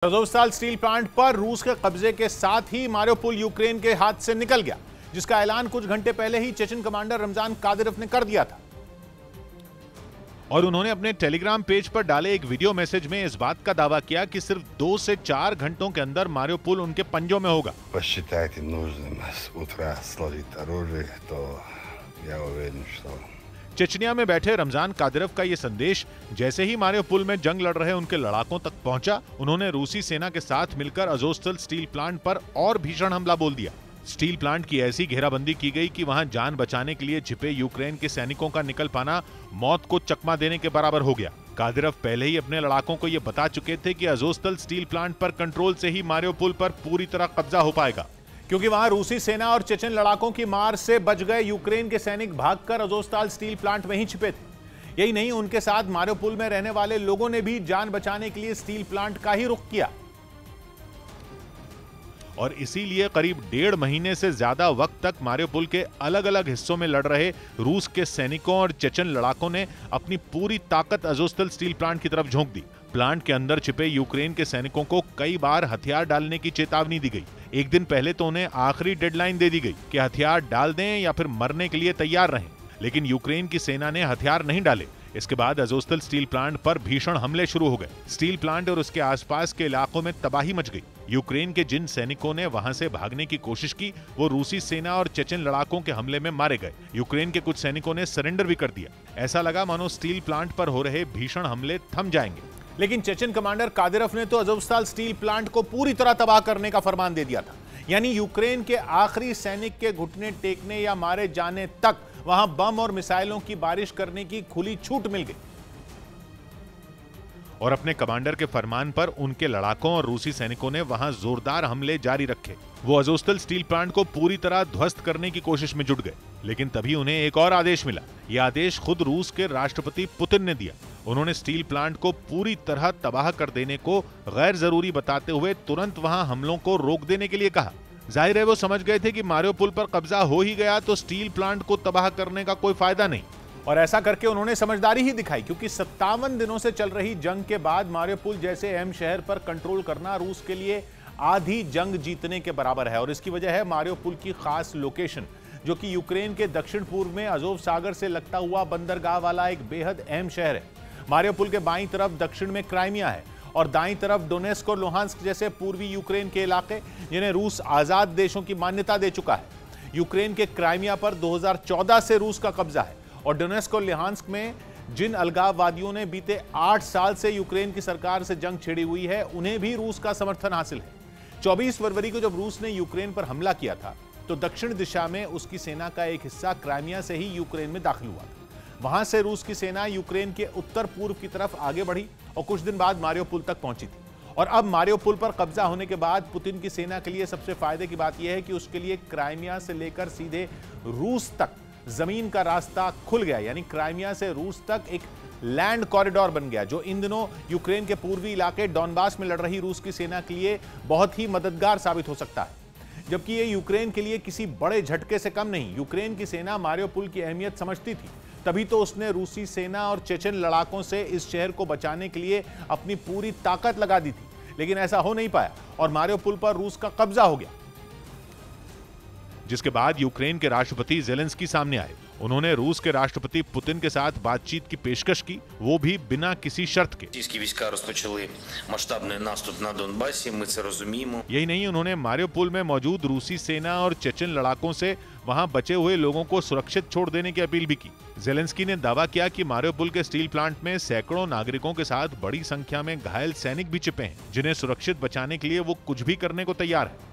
अज़ोवस्ताल steel plant पर रूस के कब्जे के साथ ही मारियोपोल यूक्रेन के हाथ से निकल गया, जिसका ऐलान कुछ घंटे पहले ही चेचन कमांडर रमजान कादिरोव ने कर दिया था। और उन्होंने अपने टेलीग्राम पेज पर डाले एक वीडियो मैसेज में इस बात का दावा किया कि सिर्फ 2 से 4 घंटों के अंदर मारियोपोल उनके पंजों में होगा। चेचनिया में बैठे रमजान कादिरोव का ये संदेश जैसे ही मारियोपोल में जंग लड़ रहे उनके लड़ाकों तक पहुंचा, उन्होंने रूसी सेना के साथ मिलकर अज़ोवस्ताल स्टील प्लांट पर और भीषण हमला बोल दिया। स्टील प्लांट की ऐसी घेराबंदी की गई कि वहां जान बचाने के लिए छिपे यूक्रेन के सैनिकों का निकल पाना मौत को चकमा देने के बराबर हो गया। कादिरोव पहले ही अपने लड़ाकों को यह बता चुके थे कि अज़ोवस्ताल स्टील प्लांट पर कंट्रोल से ही मारियोपोल पर पूरी तरह कब्जा हो पाएगा, क्योंकि वहां रूसी सेना और चेचन लड़ाकों की मार से बच गए यूक्रेन के सैनिक भागकर अज़ोवस्ताल स्टील प्लांट में ही छिपे थे। यही नहीं, उनके साथ मारियोपोल में रहने वाले लोगों ने भी जान बचाने के लिए स्टील प्लांट का ही रुख किया। और इसीलिए करीब 1.5 महीने से ज्यादा वक्त तक मारियोपोल के अलग अलग हिस्सों में लड़ रहे रूस के सैनिकों और चेचन लड़ाकों ने अपनी पूरी ताकत अज़ोवस्ताल स्टील प्लांट की तरफ झोंक दी। प्लांट के अंदर छिपे यूक्रेन के सैनिकों को कई बार हथियार डालने की चेतावनी दी गई। एक दिन पहले तो उन्हें आखिरी डेडलाइन दे दी गई कि हथियार डाल दें या फिर मरने के लिए तैयार रहें, लेकिन यूक्रेन की सेना ने हथियार नहीं डाले। इसके बाद अज़ोवस्ताल स्टील प्लांट पर भीषण हमले शुरू हो गए। स्टील प्लांट और उसके आसपास के इलाकों में तबाही मच गई। यूक्रेन के जिन सैनिकों ने वहां से भागने की कोशिश की, वो रूसी सेना और चेचन लड़ाकों के हमले में मारे गए। यूक्रेन के कुछ सैनिकों ने सरेंडर भी कर दिया। ऐसा लगा मानो स्टील प्लांट पर हो रहे भीषण हमले थम जाएंगे, लेकिन चेचन कमांडर कादिरोव ने तो अज़ोवस्ताल स्टील प्लांट को पूरी तरह तबाह करने का फरमान दे दिया था। यानी यूक्रेन के आखिरी सैनिक के घुटने टेकने या मारे जाने तक वहां बम और मिसाइलों की बारिश करने की खुली छूट मिल गई। और अपने कमांडर के फरमान पर उनके लड़ाकों और रूसी सैनिकों ने वहां जोरदार हमले जारी रखे। वो अज़ोवस्ताल स्टील प्लांट को पूरी तरह ध्वस्त करने की कोशिश में जुट गए, लेकिन तभी उन्हें एक और आदेश मिला। यह आदेश खुद रूस के राष्ट्रपति पुतिन ने दिया। उन्होंने स्टील प्लांट को पूरी तरह तबाह कर देने को गैर जरूरी बताते हुए तुरंत वहां हमलों को रोक देने के लिए कहा। जाहिर है वो समझ गए थे कि मारियोपोल पर कब्जा हो ही गया तो स्टील प्लांट को तबाह करने का कोई फायदा नहीं। और ऐसा करके उन्होंने समझदारी ही दिखाई, क्योंकि 57 दिनों से चल रही जंग के बाद मारियोपोल जैसे अहम शहर पर कंट्रोल करना रूस के लिए आधी जंग जीतने के बराबर है। और इसकी वजह है मारियोपोल की खास लोकेशन, जो कि यूक्रेन के दक्षिण पूर्व में अज़ोव सागर से लगता हुआ बंदरगाह वाला एक बेहद अहम शहर है। मारियोपोल के बाईं तरफ दक्षिण में क्राइमिया है और दाईं तरफ डोनेस्क और लुहांस्क जैसे पूर्वी यूक्रेन के इलाके, जिन्हें रूस आजाद देशों की मान्यता दे चुका है। यूक्रेन के क्राइमिया पर 2014 से रूस का कब्जा है और डोनेस्क और लुहांस्क में जिन अलगाववादियों ने बीते 8 साल से यूक्रेन की सरकार से जंग छिड़ी हुई है, उन्हें भी रूस का समर्थन हासिल है। 24 फरवरी को जब रूस ने यूक्रेन पर हमला किया था, तो दक्षिण दिशा में उसकी सेना का एक हिस्सा क्राइमिया से ही यूक्रेन में दाखिल हुआ था। वहां से रूस की सेना यूक्रेन के उत्तर पूर्व की तरफ आगे बढ़ी और कुछ दिन बाद मारियोपोल तक पहुंची थी। और अब मारियोपोल पर कब्जा होने के बाद पुतिन की सेना के लिए सबसे फायदे की बात यह है कि उसके लिए क्राइमिया से लेकर सीधे रूस तक जमीन का रास्ता खुल गया। यानी क्राइमिया से रूस तक एक लैंड कॉरिडोर बन गया, जो इन दिनों यूक्रेन के पूर्वी इलाके डॉनबास में लड़ रही रूस की सेना के लिए बहुत ही मददगार साबित हो सकता है। जबकि ये यूक्रेन के लिए किसी बड़े झटके से कम नहीं। यूक्रेन की सेना मारियोपोल की अहमियत समझती थी, तभी तो उसने रूसी सेना और चेचन लड़ाकों से इस शहर को बचाने के लिए अपनी पूरी ताकत लगा दी थी। लेकिन ऐसा हो नहीं पाया और मारियोपोल पर रूस का कब्जा हो गया, जिसके बाद यूक्रेन के राष्ट्रपति ज़ेलेंस्की सामने आए। उन्होंने रूस के राष्ट्रपति पुतिन के साथ बातचीत की पेशकश की, वो भी बिना किसी शर्त के। यही नहीं, उन्होंने मारियोपोल में मौजूद रूसी सेना और चेचन लड़ाकों से वहां बचे हुए लोगों को सुरक्षित छोड़ देने की अपील भी की। ज़ेलेंस्की ने दावा किया कि मारियोपोल के स्टील प्लांट में सैकड़ों नागरिकों के साथ बड़ी संख्या में घायल सैनिक भी छिपे हैं, जिन्हें सुरक्षित बचाने के लिए वो कुछ भी करने को तैयार है।